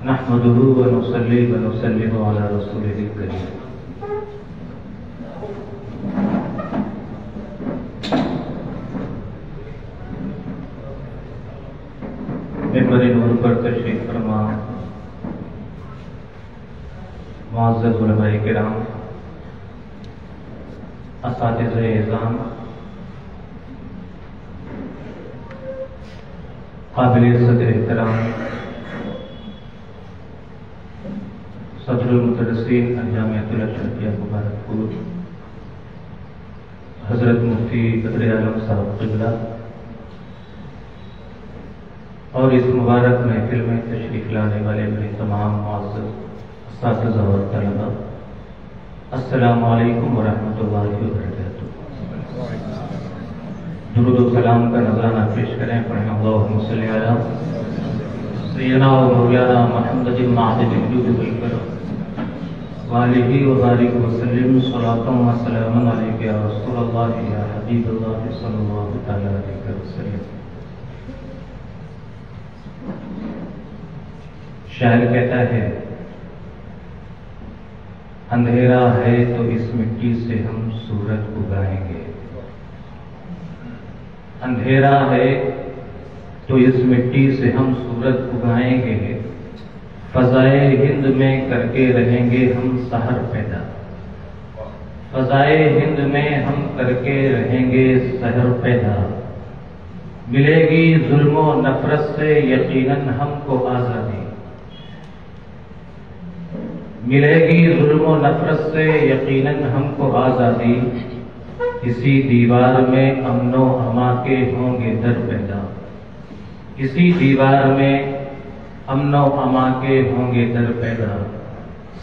نحمده ونصلي ونسلم على رسوله الكريم منبر نور پر تشریف فرما معزز علماء کرام، اساتذہ اعظام، قابل صدر احترام صدر المدرسین الجامعۃ الاشرفیہ مبارکپور حضرت مفتی بدر عالم صاحب قبلہ اور اس مبارک محفل میں تشریف لانے والے میرے تمام معزز اساتذہ اور طلباء، السلام علیکم ورحمۃ اللہ وبرکاتہ۔ درود و سلام کا نذرانہ پیش کریں، پڑھیں اللہم صلی علی سیدنا و مولانا محمد معدن الجود والکرم وآلہ وبارک وسلم صلاۃ و سلام علیک یا رسول اللہ یا حبیب اللہ صلی اللہ تعالی علیہ وسلم۔ شاعر کہتا ہے، اندھیرا ہے تو اس مٹی سے ہم سورج اگائیں گے، اندھیرا ہے تو اس مٹی سے ہم سورج اگائیں گے، فضائے ہند میں کر کے رہیں گے ہم سحر پیدا، فضائے ہند میں ہم کر کے رہیں گے سحر پیدا، ملے گی ظلم و نفرت سے یقیناً ہم کو آزادی، ملے گی ظلم و نفرت سے یقیناً ہم کو آزادی، اسی دیوار میں امن و اما کے ہوں گے در پیدا، اسی دیوار میں امن و اما کے ہوں گے در پیدا،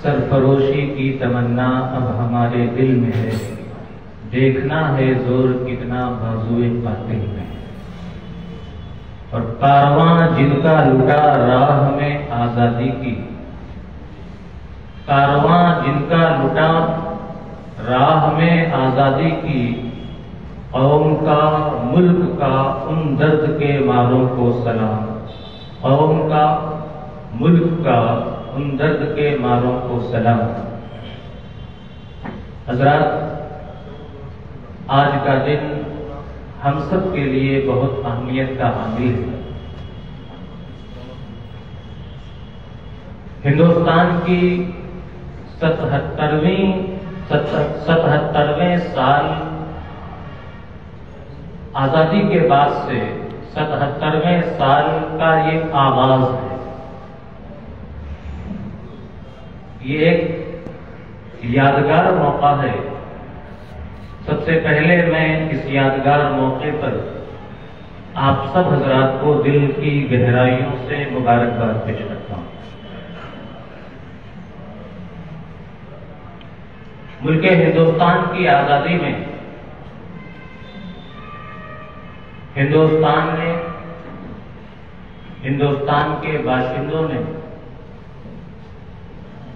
سرفروشی کی تمنا اب ہمارے دل میں ہے، دیکھنا ہے زور کتنا بازوئے قاتل میں، اور کارواں جن کا لٹا راہ میں آزادی کی، کارواں جن کا لٹا راہ میں آزادی کی، قوم کا ملک کا ان درد کے ماروں کو سلام، قوم کا ملک کا ان درد کے ماروں کو سلام۔ حضرات، آج کا دن ہم سب کے لیے بہت اہمیت کا حامل ہے۔ ہندوستان کی 77ویں سال آزادی کے بعد سے 77ویں سال کا یہ آغاز ہے۔ یہ ایک یادگار موقع ہے۔ سب سے پہلے میں اس یادگار موقع پر آپ سب حضرات کو دل کی گہرائیوں سے مبارکباد پیش کرتا ہوں۔ ملک ہندوستان کی آزادی میں ہندوستان کے باشندوں نے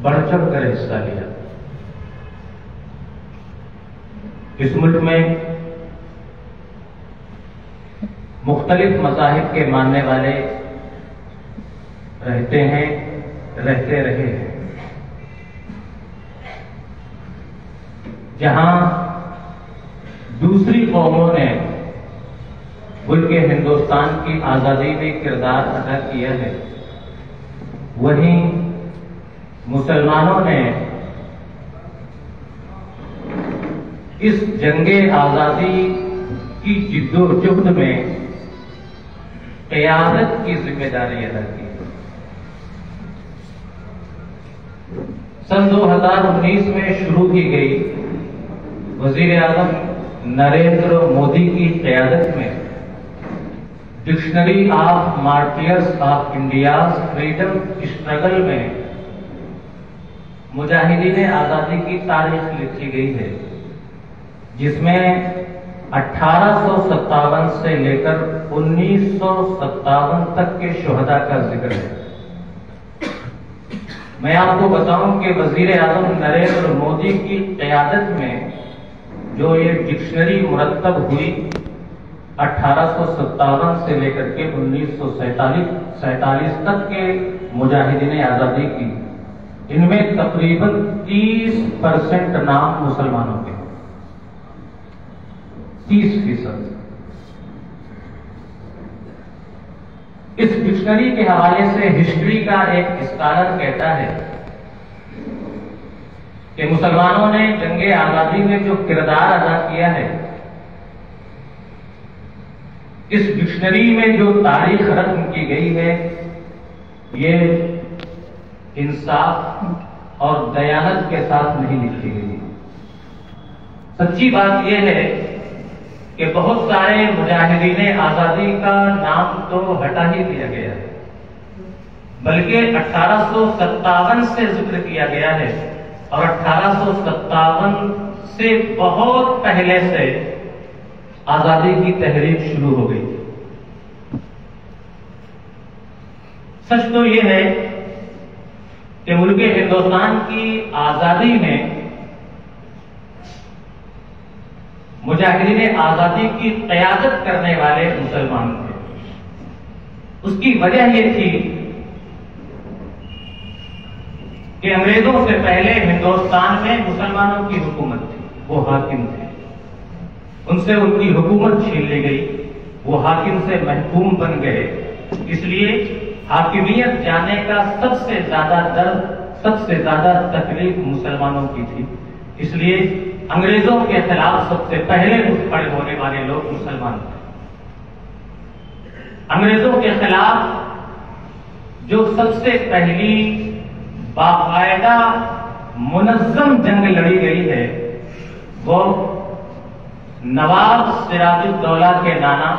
بڑھ چڑھ کر حصہ لیا۔ اس ملک میں مختلف مذاہب کے ماننے والے رہتے ہیں، رہتے رہے ہیں۔ جہاں دوسری قوموں نے ملک ہندوستان کی آزادی میں کردار ادا کیا ہے، وہیں مسلمانوں نے اس جنگ آزادی کی جد و جہد میں قیادت کی ذمہ داری ادا کی۔ سن 2019 میں شروع کی گئی وزیر اعظم نریندر مودی کی قیادت میں dictionary of martyrs of India's freedom struggle میں مجاہدین آزادی کی تاریخ لکھی گئی ہے، جس میں 1857 سے لے کر 1957 تک کے شہداء کا ذکر ہے۔ میں آپ کو بتاؤں کہ وزیر اعظم نریندر مودی کی قیادت میں جو یہ ڈکشنری مرتب ہوئی، 1857 سے لے کر کے 1947 تک کے مجاہدین آزادی کی، ان میں تقریباً 30% نام مسلمانوں کے، 30%۔ اس ڈکشنری کے حوالے سے ہسٹری کا ایک اسکالر کہتا ہے کہ مسلمانوں نے جنگ آزادی میں جو کردار ادا کیا ہے، اس ڈکشنری میں جو تاریخ رقم کی گئی ہے، یہ انصاف اور دیانت کے ساتھ نہیں لکھی گئی۔ سچی بات یہ ہے کہ بہت سارے مجاہدین آزادی کا نام تو ہٹا ہی دیا گیا ہے، بلکہ 1857 سے ذکر کیا گیا ہے، اور 1857 سے بہت پہلے سے آزادی کی تحریک شروع ہو گئی۔ سچ تو یہ ہے کہ ملک ہندوستان کی آزادی میں مجاہدین آزادی کی قیادت کرنے والے مسلمان تھے۔ اس کی وجہ یہ تھی کہ انگریزوں سے پہلے ہندوستان میں مسلمانوں کی حکومت تھی، وہ حاکم تھے، ان سے ان کی حکومت چھین لی گئی، وہ حاکم سے محکوم بن گئے۔ اس لیے حاکمیت جانے کا سب سے زیادہ درد، سب سے زیادہ تکلیف مسلمانوں کی تھی۔ اس لیے انگریزوں کے خلاف سب سے پہلے اٹھ کھڑے ہونے والے لوگ مسلمان تھے۔ انگریزوں کے خلاف جو سب سے پہلی باقاعدہ منظم جنگ لڑی گئی ہے، وہ نواب سراج الدولہ کے نانا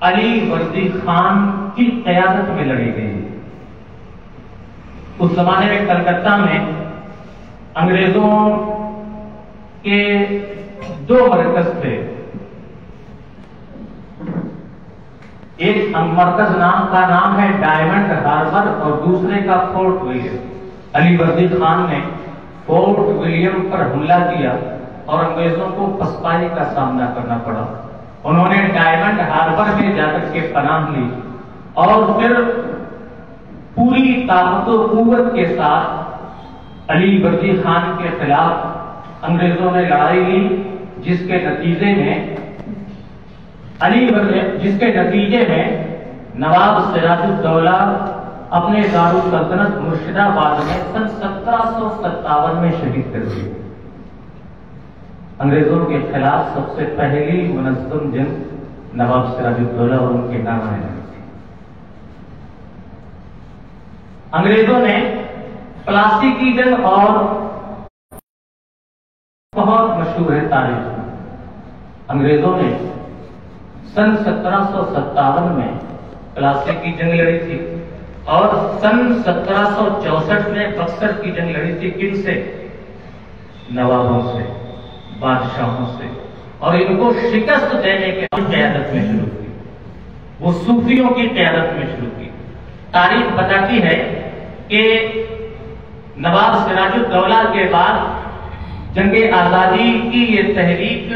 علی وردی خان کی قیادت میں لڑی گئی۔ اس زمانے میں کلکتہ میں انگریزوں کے 2 مرکز تھے، ایک مرکز کا نام ہے ڈائمنڈ ہاربر اور دوسرے کا فورٹ ولیم۔ علی وردی خان نے فورٹ ولیم پر حملہ کیا اور انگریزوں کو پسپائی کا سامنا کرنا پڑا۔ انہوں نے ڈائمنڈ ہاربر میں جا کر کے پناہ لی اور پھر پوری طاقت و قوت کے ساتھ علی وردی خان کے خلاف انگریزوں نے لڑائی لی، جس کے نتیجے میں نواب سراج الدولہ اپنے دارالسلطنت مرشد آباد میں سن 1757 میں شہید کر دیے۔ انگریزوں کے خلاف سب سے پہلی منظم جنگ نواب سراج الدولہ اور ان کے نام ہے۔ انگریزوں نے پلاسی کی جنگ اور بہت مشہور ہے تاریخ میں، انگریزوں نے سن 1757 میں پلاسی کی جنگ لڑی تھی اور سن 1764 میں بکسر کی جنگ لڑی تھی۔ کن سے؟ نوابوں سے، بادشاہوں سے، اور ان کو شکست دینے کے قیادت میں شروع کی، وہ صوفیوں کی قیادت میں شروع کی۔ تاریخ بتاتی ہے کہ نواب سراج الدولہ کے بعد جنگ آزادی کی یہ تحریک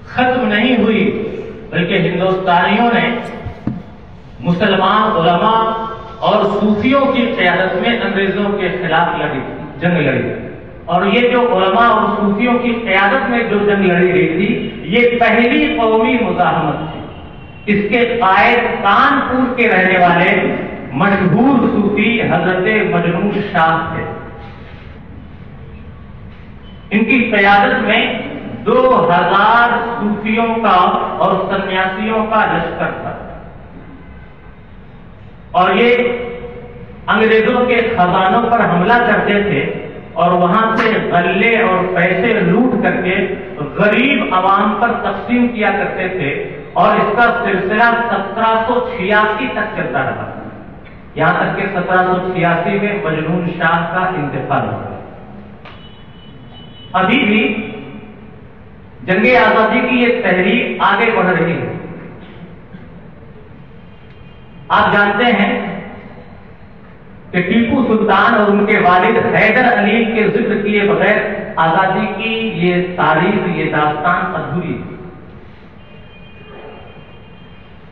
ختم نہیں ہوئی، بلکہ ہندوستانیوں نے مسلمان علماء اور صوفیوں کی قیادت میں انگریزوں کے خلاف جنگ لڑی، اور یہ جو علماء اور صوفیوں کی قیادت میں جو جنگ لڑی گئی تھی، یہ پہلی قومی مزاحمت تھی۔ اس کے قائد کانپور کے رہنے والے مشہور صوفی حضرت مجنون شاہ تھے۔ ان کی قیادت میں 2000 صوفیوں کا اور سنیاسیوں کا لشکر تھا، اور یہ انگریزوں کے خزانوں پر حملہ کرتے تھے اور وہاں سے غلے اور پیسے لوٹ کر کے غریب عوام پر تقسیم کیا کرتے تھے، اور اس کا سلسلہ 1786 تک چلتا رہا، یہاں تک کہ 1786 میں مجنون شاہ کا انتقال ہوا۔ ابھی بھی جنگ آزادی کی یہ تحریک آگے بڑھ رہی ہے۔ آپ جانتے ہیں کہ ٹیپو سلطان اور ان کے والد حیدر علی کے ذکر کیے بغیر آزادی کی یہ تاریخ، یہ داستان ادھوری ہے۔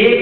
1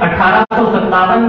1857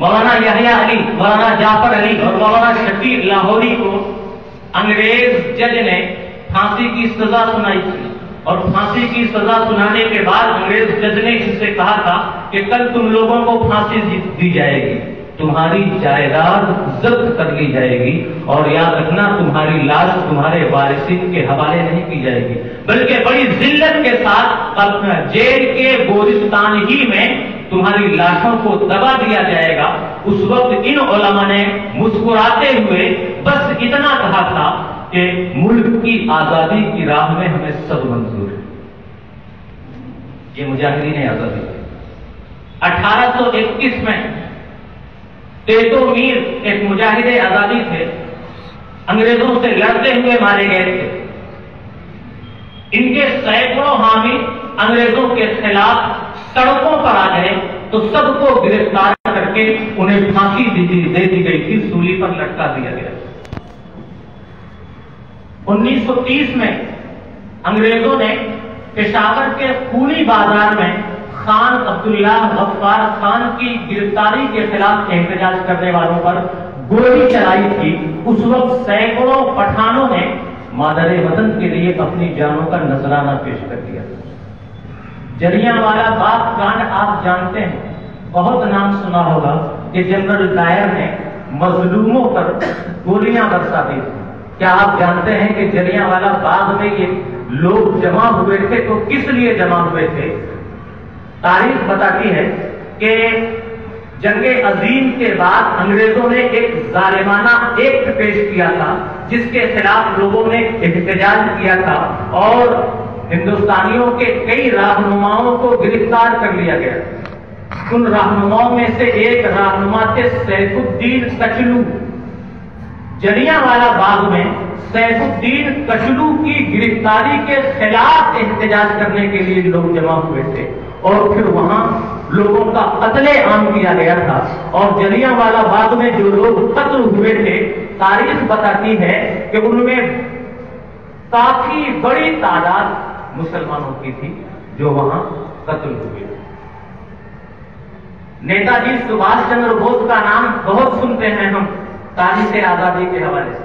مولانا یحییٰ علی، مولانا جعفر علی اور مولانا شفیع لاہوری کو انگریز جج نے پھانسی کی سزا سنائی تھی، اور پھانسی کی سزا سنانے کے بعد انگریز جج نے ان سے کہا تھا کہ کل تم لوگوں کو پھانسی دی جائے گی، تمہاری جائیداد ضبط کر لی جائے گی، اور یاد رکھنا تمہاری لاش تمہارے وارثین کے حوالے نہیں کی جائے گی، بلکہ بڑی ذلت کے ساتھ جیل کے گورستان ہی میں تمہاری لاشوں کو دبا دیا جائے گا۔ اس وقت ان علماء نے مسکراتے ہوئے بس اتنا کہا تھا کہ ملک کی آزادی کی راہ میں ہمیں سب منظور ہے۔ یہ مجاہدین آزادی 1821 میں تیتو میر ایک مجاہد آزادی تھے، انگریزوں سے لڑتے ہوئے مارے گئے تھے۔ ان کے سینکڑوں حامی انگریزوں کے خلاف سڑکوں پر آ گئے تو سب کو گرفتار کر کے انہیں پھانسی دے دی گئی تھی، سولی پر لٹکا دیا گیا۔ 1930 میں انگریزوں نے پشاور کے خونی بازار میں خان عبداللہ غفار خان کی گرفتاری کے خلاف احتجاج کرنے والوں پر گولی چلائی تھی۔ اس وقت سینکڑوں پٹھانوں نے مادر وطن کے لیے اپنی جانوں کا نذرانہ پیش کر دیا۔ جلیانوالہ باغ کانڈ آپ جانتے ہیں، بہت نام سنا ہوگا کہ جنرل ڈائر نے مظلوموں پر گولیاں برسا دی تھی۔ کیا آپ جانتے ہیں کہ جلیانوالہ باغ میں یہ لوگ جمع ہوئے تھے تو کس لیے جمع ہوئے تھے؟ تاریخ بتاتی ہے کہ جنگ عظیم کے بعد انگریزوں نے ایک ظالمانہ ایکٹ پیش کیا تھا جس کے خلاف لوگوں نے احتجاج کیا تھا، اور ہندوستانیوں کے کئی رہنماؤں کو گرفتار کر لیا گیا۔ ان رہنماؤں میں سے ایک رہنما تھے سیف الدین کچلو۔ جلیانوالہ باغ میں سیف الدین کچلو کی گرفتاری کے خلاف احتجاج کرنے کے لیے لوگ جمع ہوئے تھے، اور پھر وہاں لوگوں کا قتل عام کیا گیا تھا۔ اور جلیانوالہ باغ میں جو لوگ قتل ہوئے تھے، تاریخ بتاتی ہے کہ ان میں کافی بڑی تعداد مسلمانوں کی تھی جو وہاں قتل ہوئے۔ نیتا جی سبھاش چندر بوس کا نام بہت سنتے ہیں ہم تاریخ آزادی کے حوالے سے۔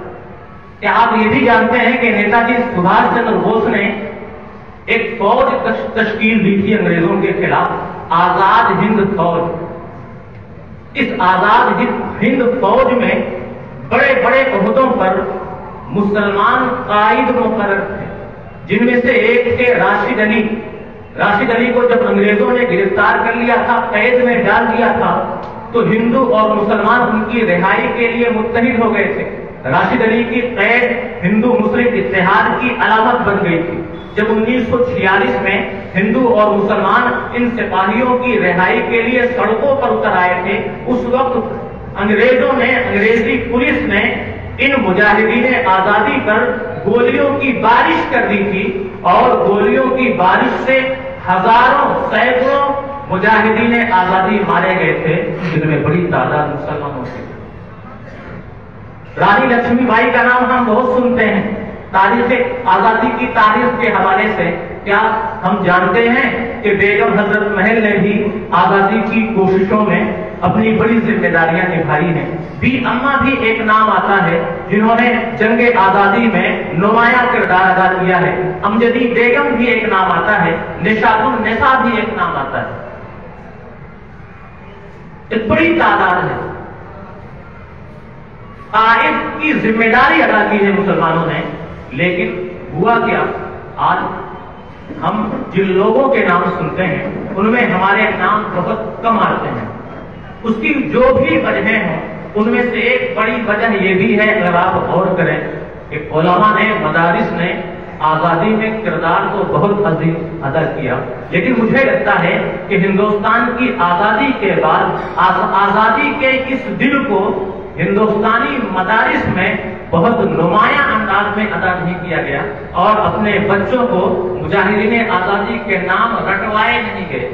کیا آپ یہ بھی جانتے ہیں کہ نیتا جی سبھاش چندر بوس نے ایک فوج تشکیل دی تھی انگریزوں کے خلاف، آزاد ہند فوج۔ اس آزاد ہند فوج میں بڑے بڑے عہدوں پر مسلمان قائد مقرر تھے، جن میں سے ایک تھے راشد علی۔ راشد علی کو جب انگریزوں نے گرفتار کر لیا تھا، قید میں ڈال دیا تھا، تو ہندو اور مسلمان ان کی رہائی کے لیے متحد ہو گئے تھے۔ راشد علی کی قید ہندو مسلم اتحاد کی علامت بن گئی تھی۔ جب 1946 میں ہندو اور مسلمان ان سپاہیوں کی رہائی کے لیے سڑکوں پر اتر آئے تھے، اس وقت انگریزی پولیس نے ان مجاہدین آزادی پر گولیوں کی بارش کر دی تھی، اور گولیوں کی بارش سے ہزاروں سینکڑوں مجاہدین آزادی مارے گئے تھے، جن میں بڑی تعداد مسلمانوں کی۔ رانی لکشمی بائی کا نام ہم بہت سنتے ہیں تاریخ آزادی کی تاریخ کے حوالے سے۔ کیا ہم جانتے ہیں کہ بیگم حضرت محل نے بھی آزادی کی کوششوں میں اپنی بڑی ذمہ داریاں نبھائی ہیں؟ بی اما بھی ایک نام آتا ہے جنہوں نے جنگ آزادی میں نمایاں کردار ادا کیا ہے۔ امجدی بیگم بھی ایک نام آتا ہے، نشاط النساء بھی ایک نام آتا ہے۔ ایک بڑی تعداد ہے۔ قائد کی ذمہ داری ادا کی ہے مسلمانوں نے، لیکن ہوا کیا؟ آج ہم جن لوگوں کے نام سنتے ہیں ان میں ہمارے نام بہت کم آتے ہیں۔ اس کی جو بھی وجہیں ہیں ان میں سے ایک بڑی وجہ یہ بھی ہے، اگر آپ غور کریں، کہ علماء نے، مدارس نے آزادی میں کردار تو بہت عظیم ادا کیا، لیکن مجھے لگتا ہے کہ ہندوستان کی آزادی کے بعد آزادی کے اس دن کو ہندوستانی مدارس میں بہت نمایاں انداز میں ادا نہیں کیا گیا، اور اپنے بچوں کو مجاہدین آزادی کے نام رٹوائے نہیں گئے۔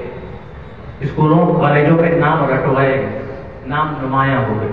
اسکولوں کالجوں میں نام رٹوائے گئے، نام نمایاں ہو گئے۔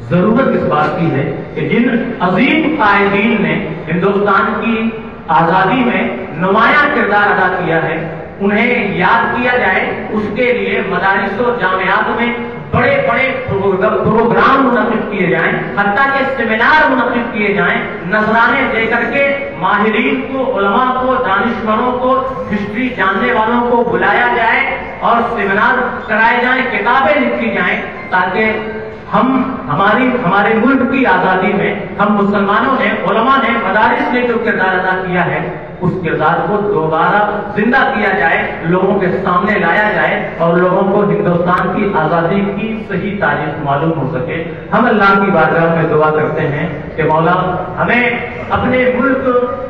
ضرورت اس بات کی ہے کہ جن عظیم قائدین نے ہندوستان کی آزادی میں نمایاں کردار ادا کیا ہے، انہیں یاد کیا جائے، اس کے لیے مدارس و جامعات میں بڑے بڑے پروگرام منعقد کیے جائیں، حتیٰ کہ سیمینار منعقد کیے جائیں، نذرانے دے کر کے ماہرین کو، علماء کو، دانشوروں کو، ہسٹری جاننے والوں کو بلایا جائے اور سیمینار کرائے جائیں، کتابیں لکھی جائیں، تاکہ ہمارے ملک کی آزادی میں ہم مسلمانوں نے، علماء نے، مدارس نے جو کردار ادا کیا ہے اس کردار کو دوبارہ زندہ کیا جائے، لوگوں کے سامنے لایا جائے اور لوگوں کو ہندوستان کی آزادی کی صحیح تاریخ معلوم ہو سکے۔ ہم اللہ کی بارگاہ میں دعا کرتے ہیں کہ مولا ہمیں اپنے ملک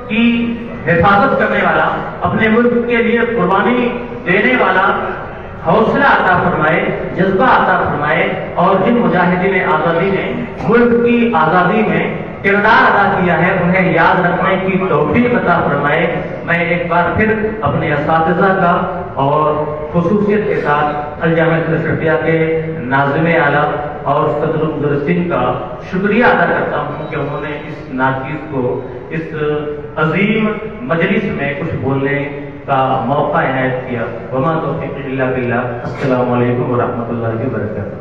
کی حفاظت کرنے والا، اپنے ملک کے لیے قربانی دینے والا حوصلہ عطا فرمائے، جذبہ عطا فرمائے، اور جن مجاہدین آزادی نے ملک کی آزادی میں کردار ادا کیا ہے انہیں یاد رکھنے کی توفیق عطا فرمائے۔ میں ایک بار پھر اپنے اساتذہ کا اور خصوصیت کے ساتھ الجامعہ اشرفیہ کے ناظم اعلیٰ اور صدر المدرسین کا شکریہ ادا کرتا ہوں کہ انہوں نے اس ناچیز کو اس عظیم مجلس میں کچھ بولنے کا موقع عنایت کیا۔ وما توفیق الا باللہ۔ السلام علیکم ورحمۃ اللہ وبرکاتہ۔